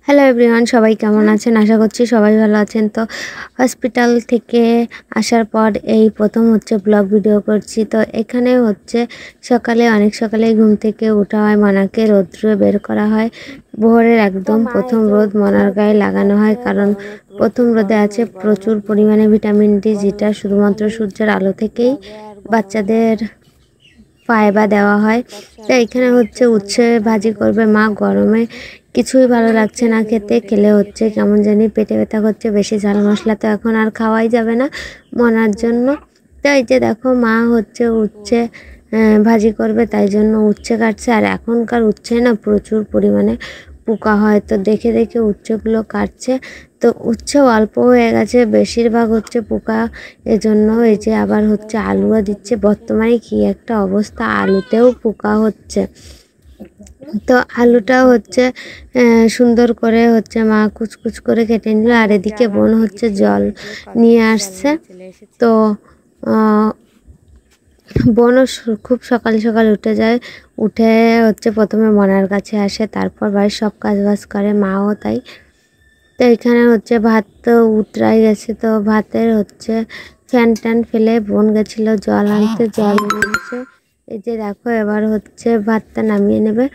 Hello everyone, সবাই কেমন আছেন? আশা করছি সবাই ভালো আছেন। তো হসপিটাল থেকে আসার পর এই প্রথম ব্লগ ভিডিও করছি। তো এখানে সকালে অনেক সকালেই ঘুম থেকে ওঠা হয়, মনাকে রৌদ্রে বের করা হয়। ভোরের একদম প্রথম রোদ মনার গায়ে লাগানো হয়, কারণ প্রথম রোদে আছে প্রচুর পরিমাণে ভিটামিন ডি, যেটা শুধুমাত্র সূর্যের আলো থেকেই বাচ্চাদের পায় বা দেওয়া হয়। তো এখানে উচ্ছে ভাজি করবে মা। গরমে কিছুই ভালো লাগছে না খেতে, খেলে কেমন জানি পেটে ব্যথা করছে। বেশি ঝাল মশলা তো এখন আর খাওয়াই যাবে না মনার জন্য। তো এই যে দেখো মা উচ্ছে ভাজি করবে, তাই জন্য উচ্ছে কাটছে। আর এখনকার উচ্ছে না প্রচুর পরিমাণে পোকা হয়, তো দেখে দেখে উচ্ছেগুলো কাটছে। তো উচ্ছে অল্প হয়ে গেছে, বেশিরভাগ পোকা। এজন্য এই যে আবার আলুও দিচ্ছে। বর্তমানে কি একটা অবস্থা, আলুতেও পোকা হচ্ছে। তো আলুটা সুন্দর করে মা কুচকুচ করে কেটে নিল। আর এদিকে বোন জল নিয়ে আসছে। তো বোনও খুব সকাল সকাল উঠে যায়। উঠে প্রথমে মনার কাছে আসে, তারপর বাড়ির সব কাজ বাজ করে, মাও তাই। তো এখানে ভাত তো উতরাই গেছে। তো ভাতের ফ্যান ট্যান ফেলে বোন গেছিলো জল আনতে, জল নিয়েছে। এই যে দেখো এবার ভাতটা নামিয়ে নেবে।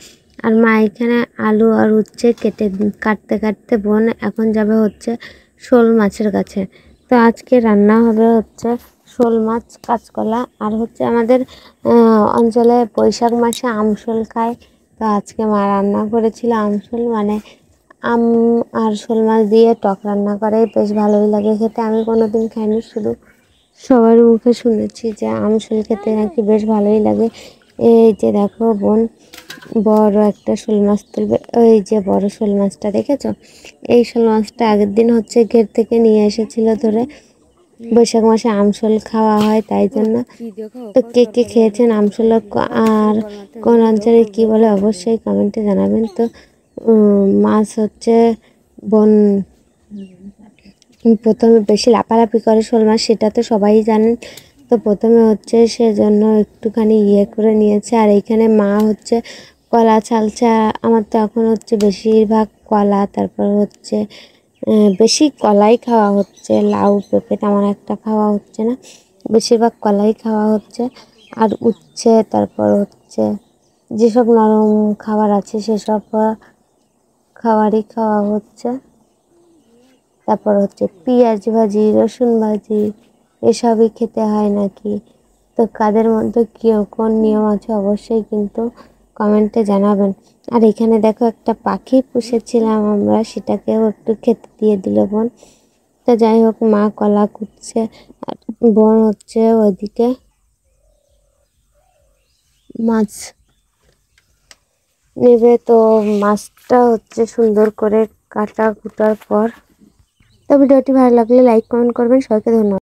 আর মা এখানে আলু আর উচ্ছে কাটতে কাটতে বোন এখন যাবে শোল মাছের কাছে। তো আজকে রান্না হবে শোল মাছ, কাঁচকলা। আর আমাদের অঞ্চলে বৈশাখ মাসে আমশোল খায়। তো আজকে মা রান্না করেছিল আমশোল, মানে আম আর শোল মাছ দিয়ে টক রান্না করে, বেশ ভালোই লাগে খেতে। আমি কোনোদিন খাইনি, শুধু সবার মুখে শুনেছি যে আমশোল খেতে নাকি বেশ ভালোই লাগে। এই যে দেখো বোন বড় একটা শোল মাছ তুলবে। ওই যে বড় শোল মাছটা দেখেছো? এই শোল মাছটা আগের দিন ঘের থেকে নিয়ে এসেছিল ধরে। বৈশাখ মাসে আমশোল খাওয়া হয়, তাই জন্য। তো কে কে খেয়েছেন আমশোল আর কোন অঞ্চলে কি বলে অবশ্যই কমেন্টে জানাবেন। তো মাছ বোন প্রথমে বেশি লাফালাফি করে শোল মাছ, সেটা তো সবাই জানেন। তো প্রথমে সেজন্য একটুখানি করে নিয়েছে। আর এইখানে মা কলা ছালছে। আমার তো এখন বেশিরভাগ কলা, তারপর বেশি কলাই খাওয়া হচ্ছে, লাউ পেঁপে তেমন একটা খাওয়া হচ্ছে না, বেশিরভাগ কলাই খাওয়া হচ্ছে। আর উচ্ছে, তারপর যেসব নরম খাবার আছে সেসব খাবারই খাওয়া হচ্ছে। তারপর পেঁয়াজ ভাজি, রসুন ভাজি, এসবই খেতে হয় নাকি। তো কাদের মধ্যে কোন নিয়ম আছে অবশ্যই কিন্তু কমেন্টে জানাবেন। আর এখানে দেখো একটা পাখি পুষেছিলাম আমরা, সেটাকেও একটু খেতে দিয়ে দিল বোন। তো যাই হোক, মা কলা কুটছে আর বোন ওইদিকে মাছ নেবে। তো মাছটা সুন্দর করে কাটা কুটার পর। তো ভিডিওটি ভালো লাগলে লাইক কমেন্ট করবেন। সবাইকে ধন্যবাদ।